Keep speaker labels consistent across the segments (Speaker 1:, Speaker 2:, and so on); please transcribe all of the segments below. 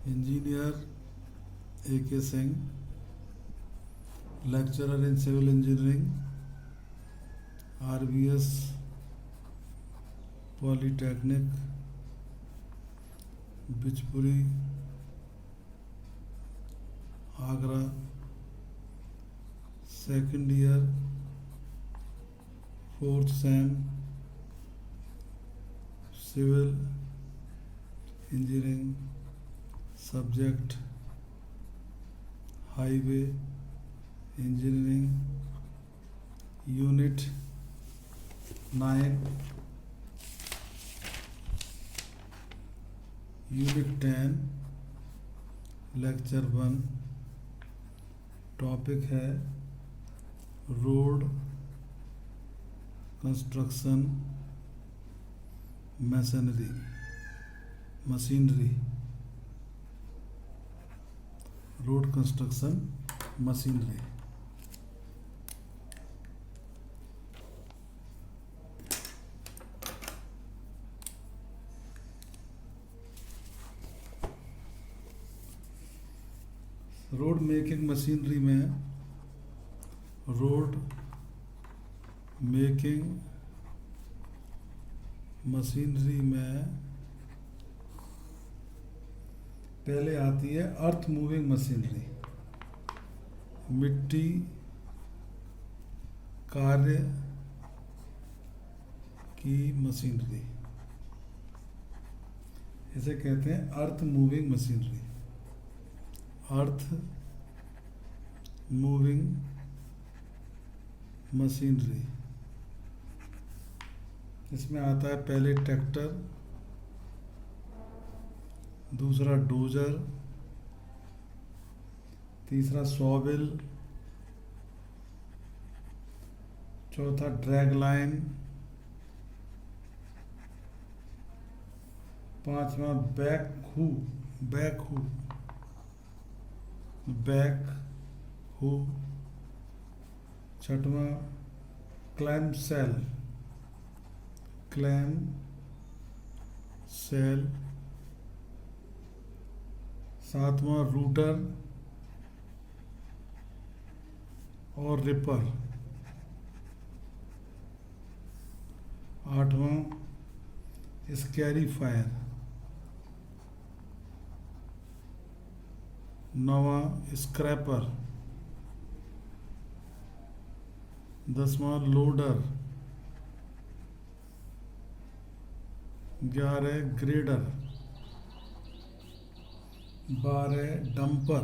Speaker 1: Engineer A.K. Singh, lecturer in civil engineering, RBS Polytechnic, Bichpuri, Agra, second year, 4th sem, civil engineering, subject highway engineering, unit 9, unit 10, lecture 1। Topic है road construction machinery. Road construction machinery. Road making machinery में road making machinery में पहले आती है earth moving machinery, मिट्टी कार्य की machinery, इसे कहते हैं earth moving machinery. Earth moving machinery, इसमें आता है पहले ट्रैक्टर, दूसरा डोजर, तीसरा सॉविल, चौथा ड्रैग लाइन, पांचवा बैकहू, छठवां क्लैम सेल, सातवां रूटर और रिपर, आठवां स्कैरीफायर, नौवां स्क्रैपर, 10वां loader, 11 grader, 12 dumper,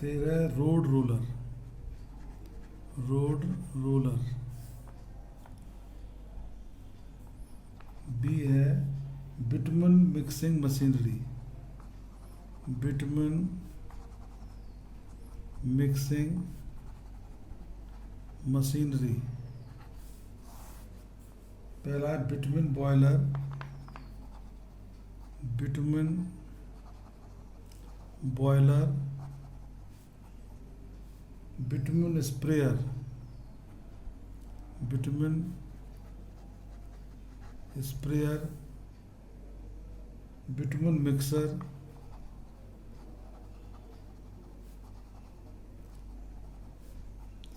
Speaker 1: 13 road roller. B है bitumen mixing machinery, bitumen mixing machinery. पहला है bitumen boiler, bitumen sprayer, bitumen mixer,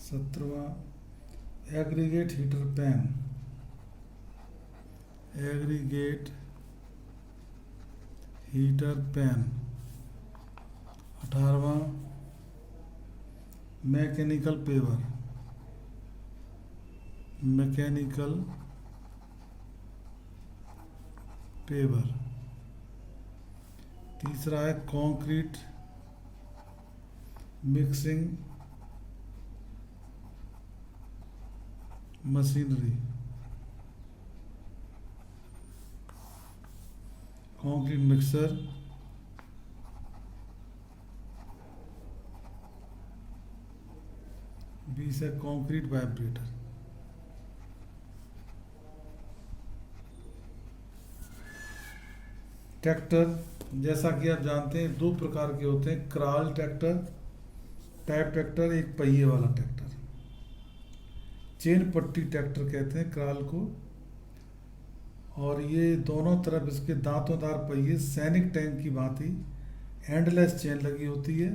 Speaker 1: सत्रहवां एग्रीगेट हीटर पैन, 18वां मैकेनिकल पेवर, तीसरा है concrete mixing machinery, concrete mixer, बीस है कंक्रीट वाइब्रेटर। ट्रैक्टर जैसा कि आप जानते हैं दो प्रकार के होते हैं, क्राल ट्रैक्टर टाइप ट्रैक्टर, एक पहिए वाला ट्रैक्टर। चेन पट्टी ट्रैक्टर कहते हैं क्राल को, और ये दोनों तरफ इसके दांतोंदार पहिए सैनिक टैंक की भांति एंडलेस चेन लगी होती है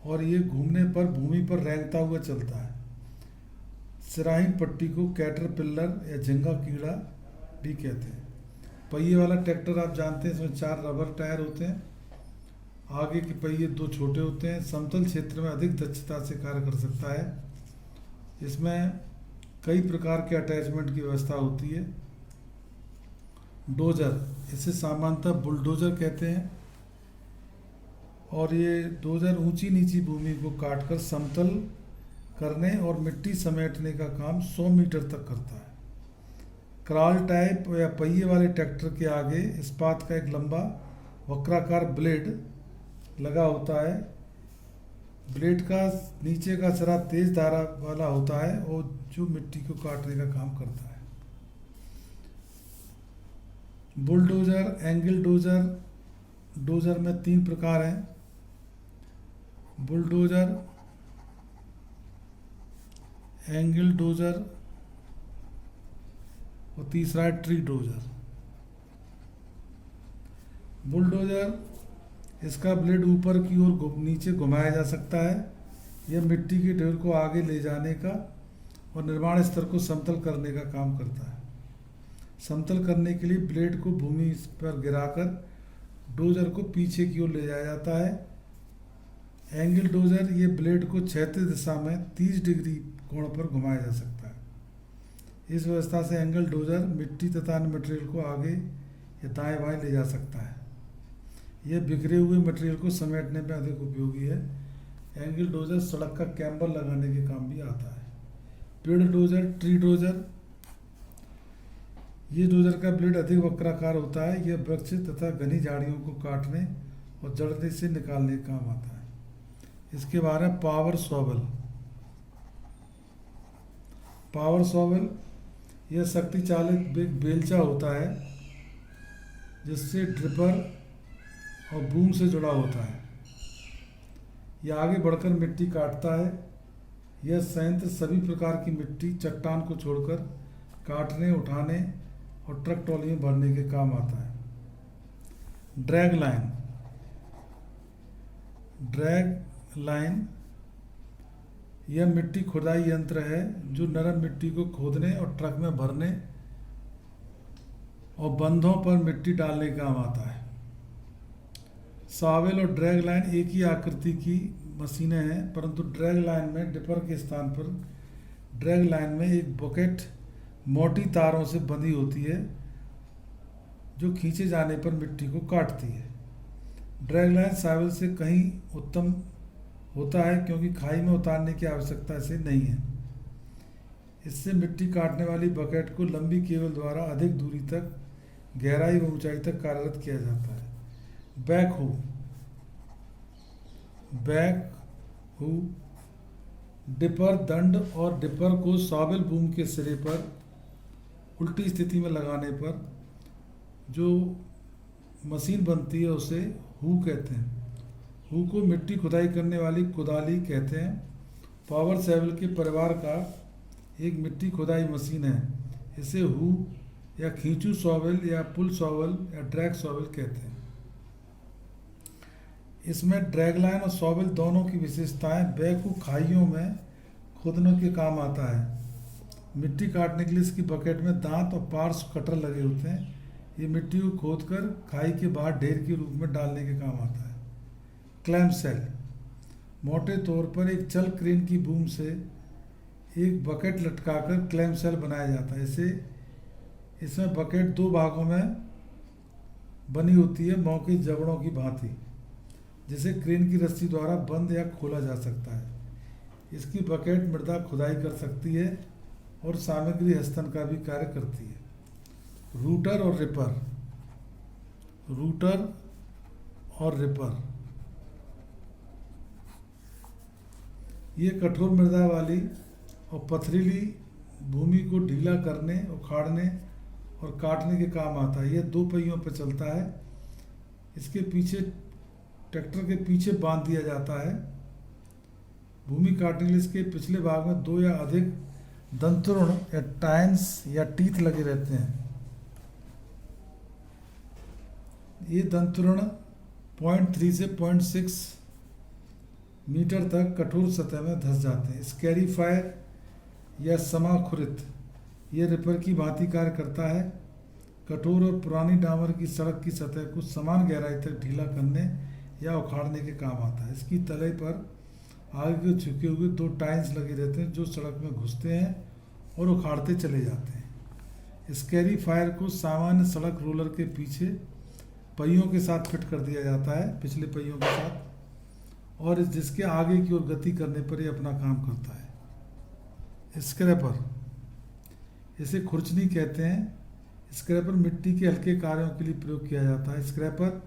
Speaker 1: और ये घूमने पर भूमि पर रेंगता हुआ चलता है। सिराही पट्टी को कैटरपिलर या झिंगा कीड़ा भी कहते हैं। पहिए वाला ट्रैक्टर आप जानते हैं, इसमें 4 रबर टायर होते हैं। आगे के पहिए 2 छोटे होते हैं। समतल क्षेत्र में अधिक दक्षता से कार्य कर सकता है। इसमें कई प्रकार के अटैचमेंट की व्यवस्था होती है। डोजर, इसे सामान्यतः बुलडोजर कहते हैं और ये डोजर ऊंची नीची भूमि को काटकर समतल करने और मिट्टी समेटने का काम 100 मीटर तक करता है। क्रॉल टाइप या पहिए वाले ट्रैक्टर के आगे इस्पात का एक लंबा वक्राकार ब्लेड लगा होता है। ब्लेड का नीचे का सिरा तेज धारा वाला होता है और जो मिट्टी को काटने का काम करता है। Bulldozer, angle dozer. डोजर में 3 प्रकार हैं, बुलडोजर, एंगल डोजर और तीसरा है ट्री डोजर। बुलडोजर, इसका ब्लेड ऊपर की ओर नीचे घुमाया जा सकता है। यह मिट्टी के ढेर को आगे ले जाने का और निर्माण स्तर को समतल करने का काम करता है। समतल करने के लिए ब्लेड को भूमि पर गिराकर डोजर को पीछे की ओर ले जाया जाता है। एंगल डोजर, ये ब्लेड को क्षैतिज दिशा में 30 डिग्री कोण पर घुमाया जा सकता है। इस व्यवस्था से एंगल डोजर मिट्टी तथा अन्य मटेरियल को आगे या दाएं बाएं ले जा सकता है। यह बिखरे हुए मटेरियल को समेटने में अधिक उपयोगी है। एंगल डोजर सड़क का कैम्बर लगाने के काम भी आता है। पेड़ डोजर, ट्री डोजर, ये डोजर का ब्लेड अधिक वक्राकार होता है। यह वृक्ष तथा घनी झाड़ियों को काटने और जड़ने से निकालने का काम आता है। इसके बारे में पावर शॉवल। पावर शॉवल यह शक्ति चालित बेलचा होता है जिससे ड्रिपर और बूम से जुड़ा होता है। यह आगे बढ़कर मिट्टी काटता है। यह संयंत्र सभी प्रकार की मिट्टी चट्टान को छोड़कर काटने, उठाने और ट्रक ट्रॉली में भरने के काम आता है। Drag line. ड्रैग लाइन यह मिट्टी खुदाई यंत्र है जो नरम मिट्टी को खोदने और ट्रक में भरने और बंधों पर मिट्टी डालने का काम आता है। शावेल और ड्रैग लाइन एक ही आकृति की मशीनें हैं, परंतु ड्रैग लाइन में डिपर के स्थान पर ड्रैग लाइन में एक बकेट मोटी तारों से बंधी होती है जो खींचे जाने पर मिट्टी को काटती है। ड्रैग लाइन शावेल से कहीं उत्तम होता है क्योंकि खाई में उतारने की आवश्यकता इसे नहीं है। इससे मिट्टी काटने वाली बकेट को लंबी केबल द्वारा अधिक दूरी तक, गहराई व ऊंचाई तक कार्यरत किया जाता है। बैक हो। बैक हो डिपर दंड और डिपर को शावेल बूम के सिरे पर उल्टी स्थिति में लगाने पर जो मशीन बनती है उसे हू कहते हैं। हू को मिट्टी खुदाई करने वाली कुदाली कहते हैं। पावर शॉवेल के परिवार का एक मिट्टी खुदाई मशीन है। इसे हू या खींचू शॉवेल या पुल शॉवेल या ड्रैग शॉवेल कहते हैं। इसमें ड्रैग लाइन और शॉवेल दोनों की विशेषताएं। बैकहो खाइयों में खोदने के काम आता है। मिट्टी काटने के लिए इसकी बकेट में दांत और पार्श्व कटर लगे होते हैं। ये मिट्टी को खोदकर खाई के बाहर ढेर के रूप में डालने के काम आता है। क्लैम सेल मोटे तौर पर एक चल क्रेन की बूम से एक बकेट लटकाकर क्लैम सेल बनाया जाता है। इसमें बकेट 2 भागों में बनी होती है, मौके जबड़ों की भांति, जिसे क्रेन की रस्सी द्वारा बंद या खोला जा सकता है। इसकी बकेट मृदा खुदाई कर सकती है और सामग्री हस्तन का भी कार्य करती है। रूटर और रिपर। रूटर और रिपर ये कठोर मृदा वाली और पथरीली भूमि को ढीला करने, उखाड़ने और काटने के काम आता है। यह 2 पहियों पर चलता है। इसके पीछे ट्रैक्टर के पीछे बांध दिया जाता है। भूमि काटने के लिए इसके पिछले भाग में 2 या अधिक दंतुर्ण या टाइन्स या टीथ लगे रहते हैं। ये दंतुरण 0.3 से 0.6 मीटर तक कठोर सतह में धंस जाते हैं। स्कैरीफायर या समाखुरित ये रिपर की भांति कार्य करता है। कठोर और पुरानी डामर की सड़क की सतह को समान गहराई तक ढीला करने या उखाड़ने के काम आता है। इसकी तले पर आगे के झुके हुए 2 टाइन्स लगे रहते हैं जो सड़क में घुसते हैं और उखाड़ते चले जाते हैं। स्कैरीफायर को सामान्य सड़क रोलर के पीछे पहियों के साथ फिट कर दिया जाता है, पिछले पहियों के साथ, और जिसके आगे की ओर गति करने पर यह अपना काम करता है। स्क्रैपर, इसे खुरचनी कहते हैं। स्क्रैपर मिट्टी के हल्के कार्यों के लिए प्रयोग किया जाता है। स्क्रैपर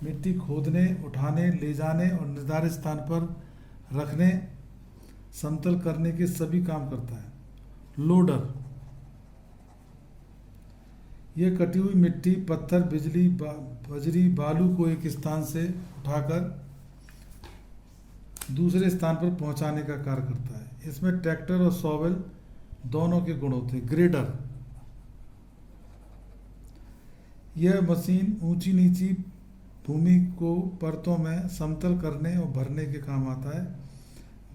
Speaker 1: मिट्टी खोदने, उठाने, ले जाने और निर्धारित स्थान पर रखने, समतल करने के सभी काम करता है। लोडर, यह कटी हुई मिट्टी, पत्थर, बजरी, बालू को एक स्थान से उठाकर दूसरे स्थान पर पहुंचाने का कार्य करता है। इसमें ट्रैक्टर और शॉवेल दोनों के गुण होते हैं। ग्रेडर, यह मशीन ऊंची नीची भूमि को परतों में समतल करने और भरने के काम आता है।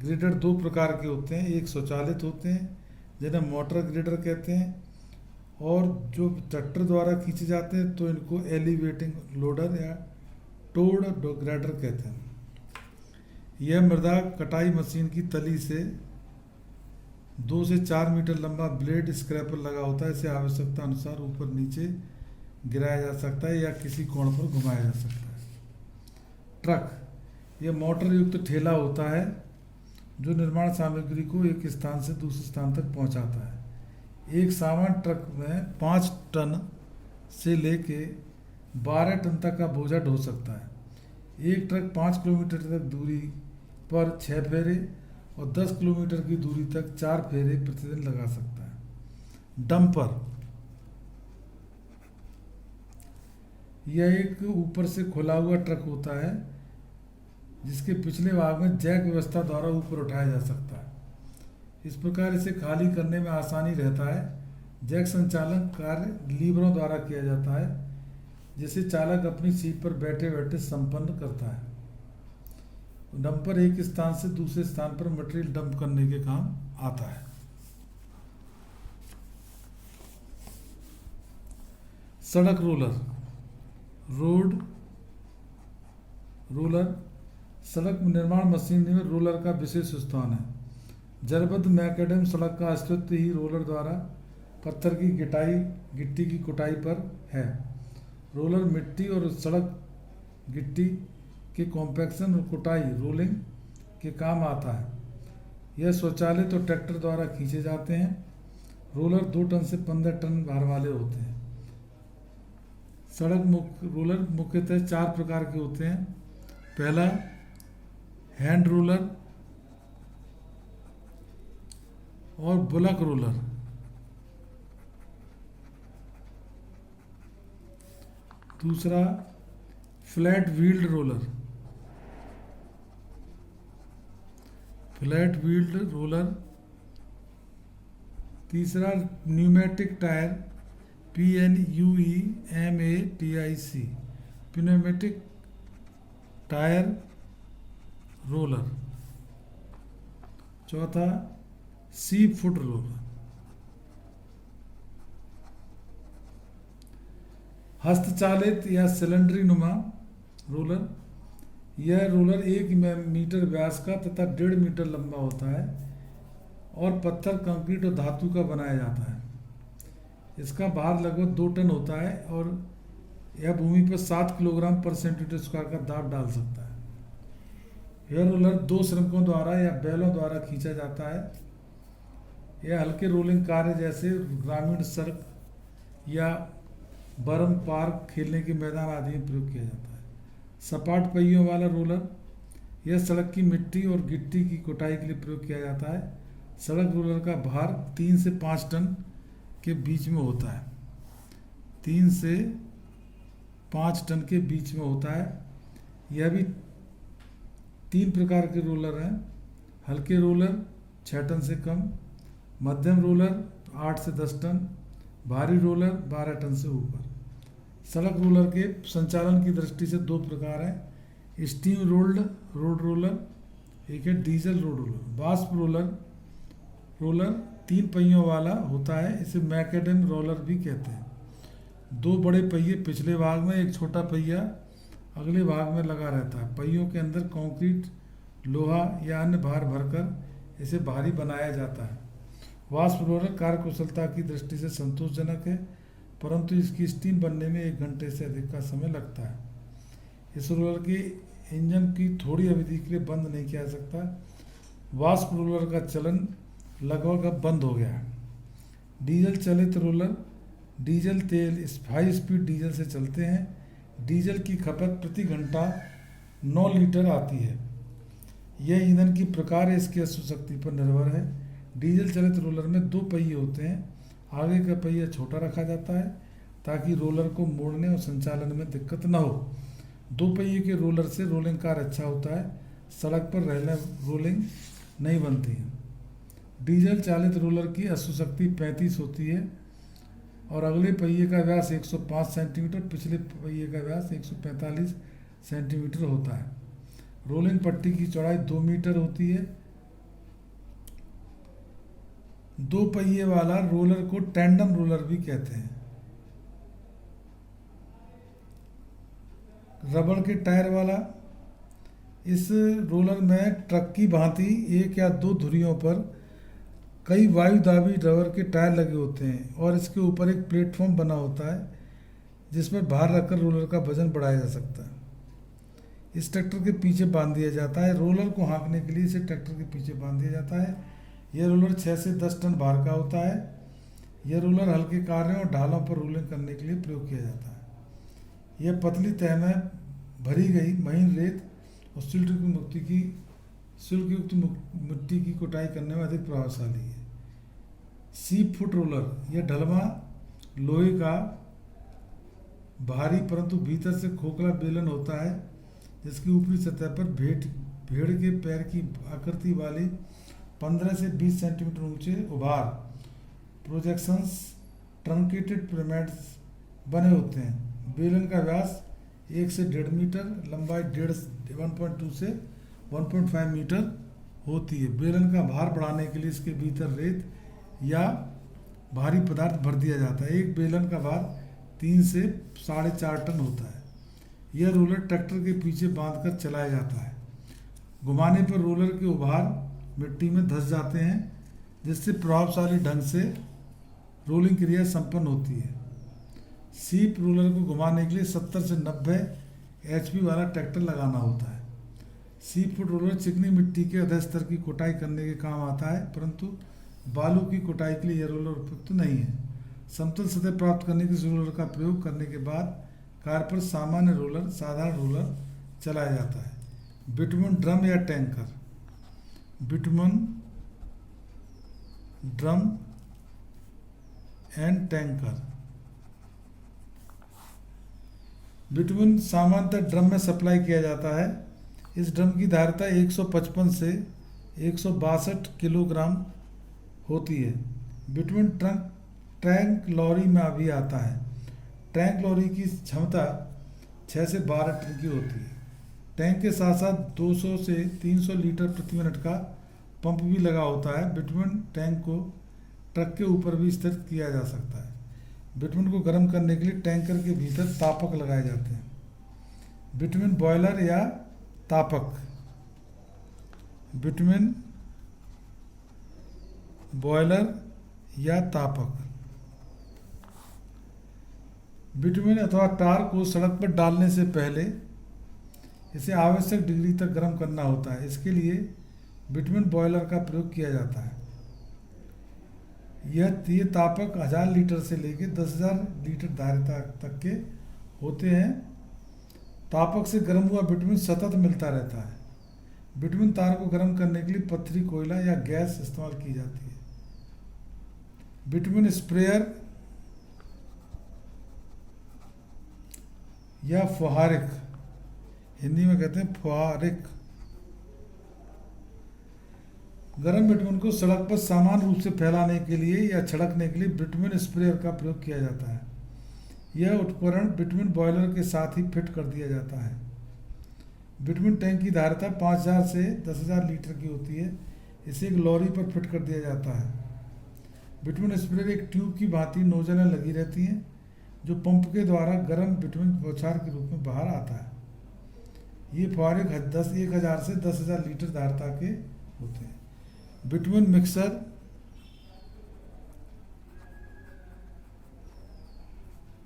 Speaker 1: ग्रेडर 2 प्रकार के होते हैं। एक स्वचालित होते हैं जिन्हें मोटर ग्रेडर कहते हैं, और जो ट्रैक्टर द्वारा खींचे जाते हैं तो इनको एलिवेटिंग लोडर या टोड ग्रेडर कहते हैं। यह मृदा कटाई मशीन की तली से 2 से 4 मीटर लंबा ब्लेड स्क्रैपर लगा होता है। इसे आवश्यकता अनुसार ऊपर नीचे गिराया जा सकता है या किसी कोण पर घुमाया जा सकता है। ट्रक, यह मोटर युक्त ठेला होता है जो निर्माण सामग्री को एक स्थान से दूसरे स्थान तक पहुंचाता है। एक सामान्य ट्रक में 5 टन से लेके 12 टन तक का बोझा ढो सकता है। एक ट्रक 5 किलोमीटर तक दूरी पर 6 फेरे और 10 किलोमीटर की दूरी तक 4 फेरे प्रतिदिन लगा सकता है। डंपर, यह एक ऊपर से खुला हुआ ट्रक होता है जिसके पिछले भाग में जैक व्यवस्था द्वारा ऊपर उठाया जा सकता है। इस प्रकार इसे खाली करने में आसानी रहता है। जैक संचालन कार्य लीवरों द्वारा किया जाता है जिसे चालक अपनी सीट पर बैठे बैठे संपन्न करता है। डंपर एक स्थान से दूसरे स्थान पर मटेरियल डंप करने के काम आता है। सड़क रोलर, रोड रोलर सड़क निर्माण मशीनरी में रोलर का विशेष स्थान है। जलबद्ध मैकेडम सड़क का अस्तित्व ही रोलर द्वारा पत्थर की गिट्टी की कुटाई पर है। रोलर मिट्टी और सड़क गिट्टी के कॉम्पैक्शन और कुटाई रोलिंग के काम आता है। यह स्वचालित और ट्रैक्टर द्वारा खींचे जाते हैं। रोलर 2 टन से 15 टन भार वाले होते हैं। रोलर मुख्यतः 4 प्रकार के होते हैं। पहला हैंड रोलर और बुलक रोलर। दूसरा फ्लैट व्हील्ड रोलर, तीसरा pneumatic tyre PNUEMATIC pneumatic tyre roller. चौथा सी फुट रोलर। हस्तचालित या सिलेंडरी नुमा रोलर, यह रोलर 1 मीटर व्यास का तथा 1.5 मीटर लंबा होता है और पत्थर, कंक्रीट और धातु का बनाया जाता है। इसका भार लगभग 2 टन होता है और यह भूमि पर 7 किलोग्राम पर सेंटीमीटर स्क्वायर का दाब डाल सकता है। यह रोलर 2 श्रमिकों द्वारा या बैलों द्वारा खींचा जाता है। यह हल्के रोलिंग कार्य जैसे ग्रामीण सड़क या बर्म पार्क, खेलने के मैदान आदि में प्रयोग किया जाता है। सपाट पहियों वाला रोलर, यह सड़क की मिट्टी और गिट्टी की कुटाई के लिए प्रयोग किया जाता है। सड़क रोलर का भार 3 से 5 टन के बीच में होता है। 3 से 5 टन के बीच में होता है। यह भी 3 प्रकार के रोलर हैं। हल्के रोलर 6 टन से कम, मध्यम रोलर 8 से 10 टन, भारी रोलर 12 टन से ऊपर। सड़क रोलर के संचालन की दृष्टि से दो प्रकार हैं, स्टीम रोल्ड रोड रोलर, एक है डीजल रोड रोलर। वाष्प रोलर 3 पहियों वाला होता है, इसे मैकेडन रोलर भी कहते हैं। 2 बड़े पहिए पिछले भाग में, एक छोटा पहिया अगले भाग में लगा रहता है। पहियों के अंदर कंक्रीट, लोहा या अन्य भार भरकर इसे भारी बनाया जाता है। वाष्प रोलर कार्यकुशलता की दृष्टि से संतोषजनक है, परंतु इसकी स्टीम बनने में 1 घंटे से अधिक का समय लगता है। इस रोलर के इंजन की थोड़ी अवधि के लिए बंद नहीं किया जा सकता। वाष्प रोलर का चलन लगभग अब बंद हो गया है। डीजल चलित रोलर डीजल तेल हाई स्पीड डीजल से चलते हैं। डीजल की खपत प्रति घंटा 9 लीटर आती है। यह ईंधन की प्रकार है, इसकी अश्व शक्ति पर निर्भर है। डीजल चलित रोलर में 2 पहिए होते हैं। आगे का पहिया छोटा रखा जाता है ताकि रोलर को मोड़ने और संचालन में दिक्कत न हो। 2 पहिए के रोलर से रोलिंग कार्य अच्छा होता है, सड़क पर रोलिंग नहीं बनती है। डीजल चालित रोलर की अश्व शक्ति 35 होती है और अगले पहिए का व्यास 105 सेंटीमीटर, पिछले पहिए का व्यास 145 सेंटीमीटर होता है। रोलिंग पट्टी की चौड़ाई 2 मीटर होती है। 2 पहिए वाला रोलर को टैंडम रोलर भी कहते हैं। रबड़ के टायर वाला, इस रोलर में ट्रक की भांति 1 या 2 धुरियों पर कई वायुदाबी रबर के टायर लगे होते हैं और इसके ऊपर एक प्लेटफॉर्म बना होता है जिसमें भार रखकर रोलर का वजन बढ़ाया जा सकता है। इस ट्रैक्टर के पीछे बांध दिया जाता है। रोलर को हाँकने के लिए इसे ट्रैक्टर के पीछे बांध दिया जाता है। यह रोलर 6 से 10 टन भार का होता है। यह रोलर हल्के कार्यों और ढालों पर रोलिंग करने के लिए प्रयोग किया जाता है। यह पतली तह में भरी गई महीन रेत और शुल्क युक्त मिट्टी की कुटाई करने में अधिक प्रभावशाली है। सीप फुट रोलर, यह ढलवा लोहे का भारी परंतु भीतर से खोखला बेलन होता है जिसकी ऊपरी सतह पर भेड़ के पैर की आकृति वाली 15 से 20 सेंटीमीटर ऊंचे उभार प्रोजेक्शंस ट्रंकेटेड पिरामिड्स बने होते हैं। बेलन का व्यास 1 से 1.5 मीटर, लंबाई 1.2 से 1.5 मीटर होती है। बेलन का भार बढ़ाने के लिए इसके भीतर रेत या भारी पदार्थ भर दिया जाता है। एक बेलन का भार 3 से 4.5 टन होता है। यह रोलर ट्रैक्टर के पीछे बांधकर चलाया जाता है। घुमाने पर रोलर के उभार मिट्टी में धंस जाते हैं जिससे प्रभावशाली ढंग से रोलिंग क्रिया संपन्न होती है। सीप रोलर को घुमाने के लिए 70 से 90 HP वाला ट्रैक्टर लगाना होता है। सीप फुट रोलर चिकनी मिट्टी के अधः स्तर की कुटाई करने के काम आता है, परंतु बालू की कुटाई के लिए यह रोलर उपयुक्त नहीं है। समतल सतह प्राप्त करने के लिए रोलर का प्रयोग करने के बाद कार पर साधारण रोलर चलाया जाता है। बिटुमेन ड्रम या tanker, bitumen drum and tanker. Bitumen सामान्यतः ड्रम में सप्लाई किया जाता है। इस ड्रम की धारिता 155 से 162 किलोग्राम होती है। बिटुमेन टैंक लॉरी में भी आता है। टैंक लॉरी की क्षमता 6 से 12 टन की होती है। टैंक के साथ साथ 200 से 300 लीटर प्रति मिनट का पंप भी लगा होता है। बिटुमेन टैंक को ट्रक के ऊपर भी स्थित किया जा सकता है। बिटुमेन को गर्म करने के लिए टैंकर के भीतर तापक लगाए जाते हैं। बिटुमेन बॉयलर या तापक, बिटुमेन बॉयलर या तापक। बिटुमेन अथवा टार को सड़क पर डालने से पहले इसे आवश्यक डिग्री तक गर्म करना होता है। इसके लिए बिटुमेन बॉयलर का प्रयोग किया जाता है। ये तापक 1000 लीटर से लेकर 10,000 लीटर धारिता तक के होते हैं। तापक से गर्म हुआ बिटुमेन सतत मिलता रहता है। बिटुमेन तार को गर्म करने के लिए पथरी, कोयला या गैस इस्तेमाल की जाती है। बिटुमेन स्प्रेयर या फुहारिक, हिंदी में कहते हैं फुहारिक, गर्म बिटुमेन को सड़क पर समान रूप से फैलाने के लिए या छिड़कने के लिए बिटुमेन स्प्रेयर का प्रयोग किया जाता है। यह उपकरण बिटुमिन बॉयलर के साथ ही फिट कर दिया जाता है। बिटुमिन टैंक की धारिता 5000 से 10,000 लीटर की होती है। इसे एक लॉरी पर फिट कर दिया जाता है। बिटुमिन स्प्रेयर एक ट्यूब की भांति नोजलें लगी रहती हैं जो पंप के द्वारा गर्म बिटुमिन बौछार के रूप में बाहर आता है। ये फुहारे 1000 से 10,000 लीटर धारिता के होते हैं। बिटुमिन मिक्सर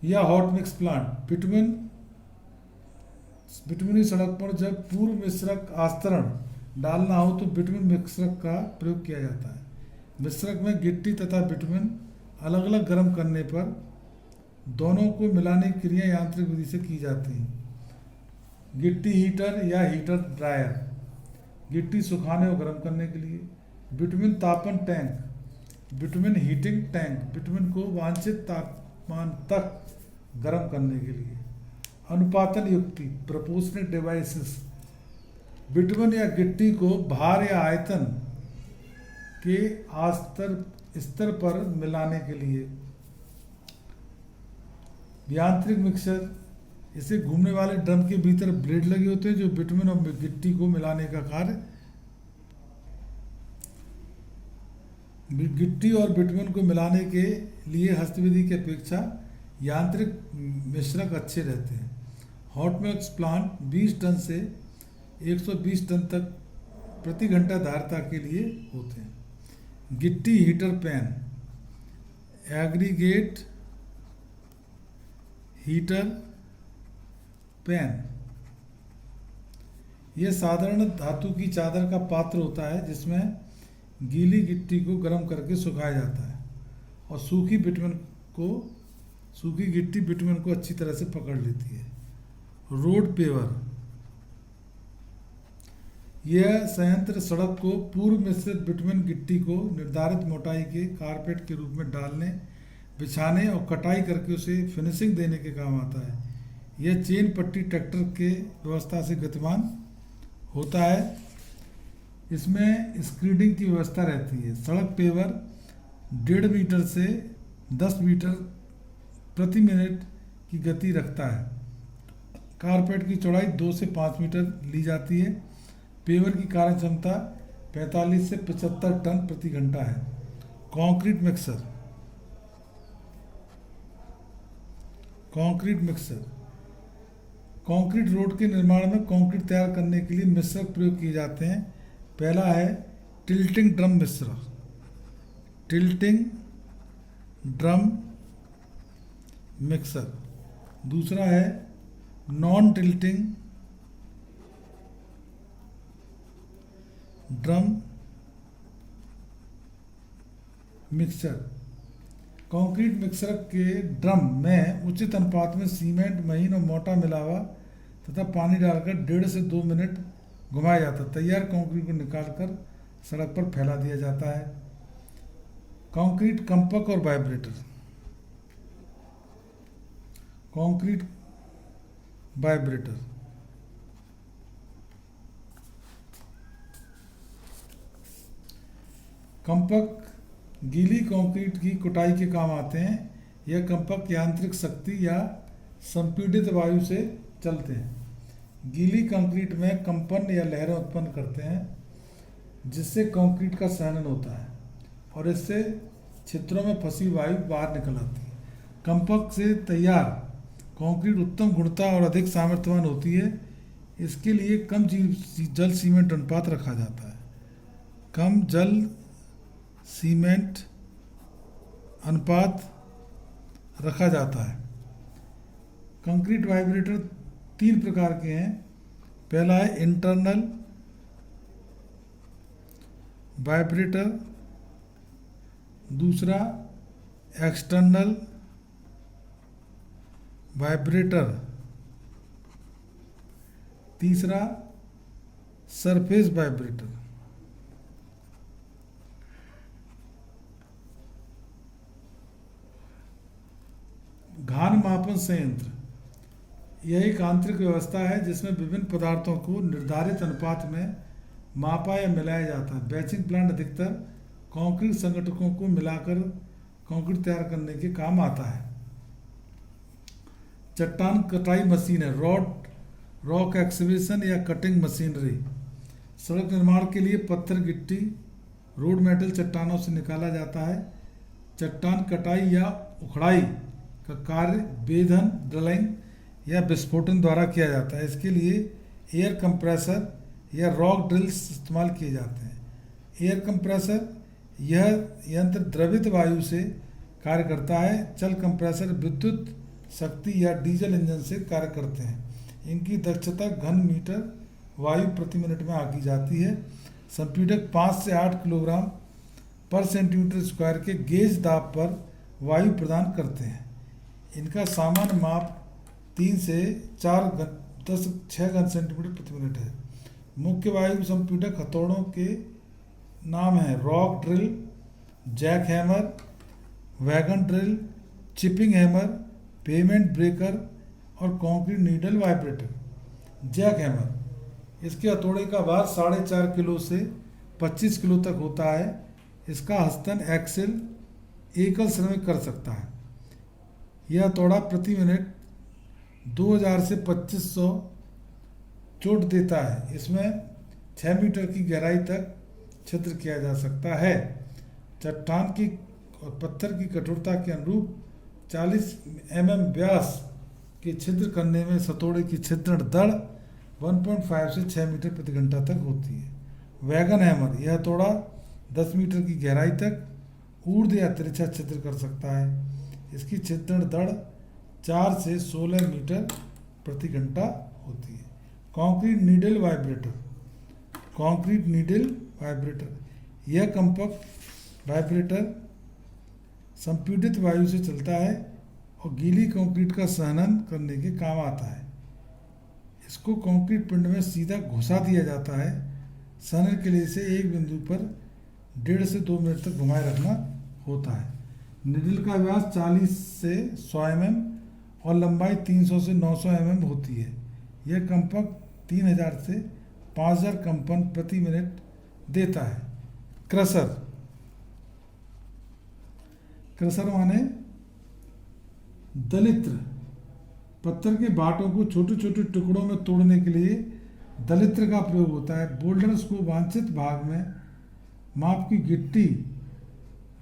Speaker 1: या हॉट मिक्स प्लांट। बिटुमिनी सड़क पर जब पूर्व मिश्रक आस्तरण डालना हो तो बिटुमिन मिश्रक का प्रयोग किया जाता है। मिश्रक में गिट्टी तथा बिटुमिन अलग अलग गर्म करने पर दोनों को मिलाने की क्रिया यांत्रिक विधि से की जाती है। गिट्टी हीटर या हीटर ड्रायर, गिट्टी सुखाने और गर्म करने के लिए। बिटुमिन तापन tank, bitumen heating tank, bitumen को वांछित तापमान तक गर्म करने के लिए। अनुपातन युक्ति, प्रोपोर्शनल डिवाइसेस, बिटुमिन या गिट्टी को भार या आयतन के स्तर पर मिलाने के लिए। यांत्रिक मिक्सर, इसे घूमने वाले ड्रम के भीतर ब्लेड लगे होते हैं जो बिटुमिन और गिट्टी को मिलाने का कार्य। गिट्टी और बिटुमिन को मिलाने के लिए हस्तविधि की अपेक्षा यांत्रिक मिश्रक अच्छे रहते हैं। हॉट मिक्स प्लांट 20 टन से 120 टन तक प्रति घंटा धारिता के लिए होते हैं। गिट्टी heater pan, aggregate heater pan, यह साधारण धातु की चादर का पात्र होता है जिसमें गीली गिट्टी को गर्म करके सुखाया जाता है और सूखी गिट्टी बिटुमिन को अच्छी तरह से पकड़ लेती है। रोड पेवर, यह संयंत्र सड़क को पूर्व मिश्रित बिटुमिन गिट्टी को निर्धारित मोटाई के कारपेट के रूप में डालने, बिछाने और कटाई करके उसे फिनिशिंग देने के काम आता है। यह चेन पट्टी ट्रैक्टर के व्यवस्था से गतिमान होता है। इसमें स्क्रीडिंग की व्यवस्था रहती है। सड़क पेवर 1.5 मीटर से 10 मीटर प्रति मिनट की गति रखता है। कारपेट की चौड़ाई 2 से 5 मीटर ली जाती है। पेवर की कार्य क्षमता 45 से 75 टन प्रति घंटा है। कंक्रीट मिक्सर, कंक्रीट रोड के निर्माण में कंक्रीट तैयार करने के लिए मिश्रक प्रयोग किए जाते हैं। पहला है टिल्टिंग ड्रम मिश्रक, टिल्टिंग ड्रम मिक्सर। दूसरा है non tilting drum mixer. Concrete mixer के ड्रम में उचित अनुपात में सीमेंट, महीन और मोटा मिलावा तथा पानी डालकर 1.5 से 2 मिनट घुमाया जाता है। तैयार कंक्रीट को निकालकर सड़क पर फैला दिया जाता है। कंक्रीट कंपक और वाइब्रेटर, कंक्रीट वाइब्रेटर, कंपक गीली कंक्रीट की कुटाई के काम आते हैं। यह कंपक यांत्रिक शक्ति या संपीड़ित वायु से चलते हैं। गीली कंक्रीट में कंपन या लहरें उत्पन्न करते हैं जिससे कंक्रीट का संघनन होता है और इससे छिद्रों में फंसी वायु बाहर निकल आती है। कंपक से तैयार कंक्रीट उत्तम गुणवत्ता और अधिक सामर्थ्यवान होती है। इसके लिए कम जल सीमेंट अनुपात रखा जाता है। कम जल सीमेंट अनुपात रखा जाता है। कंक्रीट वाइब्रेटर 3 प्रकार के हैं। पहला है इंटरनल वाइब्रेटर, दूसरा एक्सटर्नल वाइब्रेटर, तीसरा सरफेस वाइब्रेटर। घान मापन संयंत्र, यह एक आंतरिक व्यवस्था है जिसमें विभिन्न पदार्थों को निर्धारित अनुपात में मापा या मिलाया जाता है। बैचिंग प्लांट अधिकतर कंक्रीट संगठकों को मिलाकर कंक्रीट तैयार करने के काम आता है। चट्टान कटाई मशीन है, रॉक एक्सकेवेशन या कटिंग मशीनरी। सड़क निर्माण के लिए पत्थर, गिट्टी, रोड मेटल चट्टानों से निकाला जाता है। चट्टान कटाई या उखड़ाई का कार्य बेधन, ड्रिलिंग या विस्फोटन द्वारा किया जाता है। इसके लिए एयर कंप्रेसर या रॉक ड्रिल्स इस्तेमाल किए जाते हैं। एयर कंप्रेसर, यह यंत्र द्रवित वायु से कार्य करता है। चल कंप्रेसर विद्युत शक्ति या डीजल इंजन से कार्य करते हैं। इनकी दक्षता घन मीटर वायु प्रति मिनट में आंकी जाती है। संपीड़क 5 से 8 किलोग्राम पर सेंटीमीटर स्क्वायर के गेज दाब पर वायु प्रदान करते हैं। इनका सामान्य माप 3 से 6 घन सेंटीमीटर प्रति मिनट है। मुख्य वायु संपीड़क हथौड़ों के नाम हैं rock drill, jack hammer, wagon drill, chipping hammer, pavement breaker और concrete needle vibrator. Jack hammer, इसके हथौड़े का भार 4.5 किलो से 25 किलो तक होता है। इसका हस्तन एक्सेल एकल श्रमिक कर सकता है। यह हथौड़ा प्रति मिनट 2000 से 2500 चोट देता है। इसमें 6 मीटर की गहराई तक छिद्र किया जा सकता है। चट्टान की और पत्थर की कठोरता के अनुरूप 40 mm व्यास के छिद्र करने में इस हथौड़े की छिद्रण दर 1.5 से 6 मीटर प्रति घंटा तक होती है। वैगन हैमर, यह हथौड़ा 10 मीटर की गहराई तक ऊर्ध्व या तिरछा छिद्र कर सकता है। इसकी छिद्रण दर 4 से 16 मीटर प्रति घंटा होती है। Concrete needle vibrator, concrete needle vibrator, यह कंपक वाइब्रेटर संपीड़ित वायु से चलता है और गीली कंक्रीट का सहनन करने के काम आता है। इसको कंक्रीट पिंड में सीधा घुसा दिया जाता है। सहनन के लिए इसे एक बिंदु पर 1.5 से 2 मिनट तक घुमाए रखना होता है। निडल का व्यास 40 से 100 mm और लंबाई 300 से 900 mm होती है। यह कंपक 3000 से 5000 कंपन प्रति मिनट देता है। क्रशर, क्रशर माने दलित्र, पत्थर के बाटों को छोटे छोटे टुकड़ों में तोड़ने के लिए दलित्र का प्रयोग होता है। बोल्डर्स को वांछित भाग में माप की गिट्टी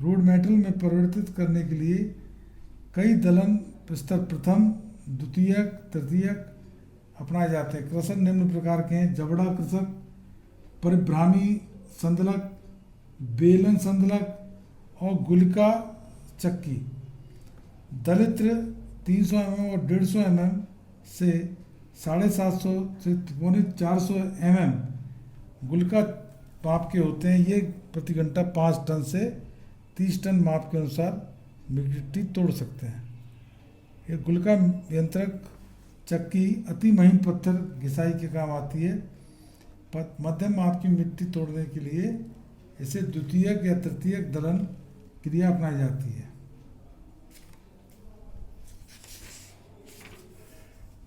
Speaker 1: रोड मेटल में परिवर्तित करने के लिए कई दलन स्तर प्रथम, द्वितीयक, तृतीयक अपनाए जाते हैं। क्रशर निम्न प्रकार के हैं: जबड़ा कृषक, परिभ्रामी संदलक, बेलन संदलक और गुलिका चक्की। दलित्र 300 mm और 150 mm से 750 से 450 mm गुलिका माप के होते हैं। ये प्रति घंटा 5 टन से 30 टन माप के अनुसार मिट्टी तोड़ सकते हैं। ये गुलिका यंत्रक चक्की अति महीन पत्थर घिसाई के काम आती है। मध्यम माप की मिट्टी तोड़ने के लिए इसे द्वितीयक या तृतीयक दलन क्रिया अपनाई जाती है।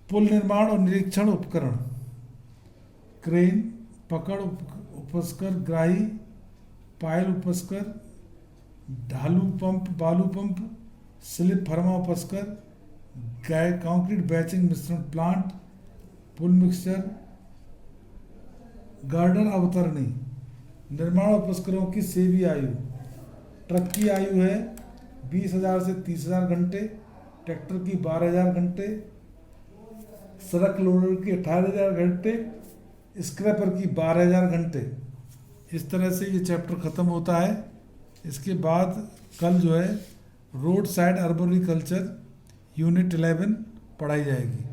Speaker 1: पुल निर्माण और निरीक्षण उपकरण, क्रेन, पकड़ उपस्कर, ग्राही, पायल उपस्कर, ढालू पंप, बालू पंप, स्लिप फर्मा उपस्कर, कंक्रीट बैचिंग मिश्रण प्लांट, पुल मिक्सचर, गार्डर अवतरणी। निर्माण उपस्करों की सेवी आयु, ट्रक की आयु है 20,000 से 30,000 घंटे, ट्रैक्टर की 12,000 घंटे, सड़क लोडर की 18,000 घंटे, स्क्रैपर की 12,000 घंटे। इस तरह से ये चैप्टर ख़त्म होता है। इसके बाद कल जो है रोड साइड अर्बनिकल्चर यूनिट 11 पढ़ाई जाएगी।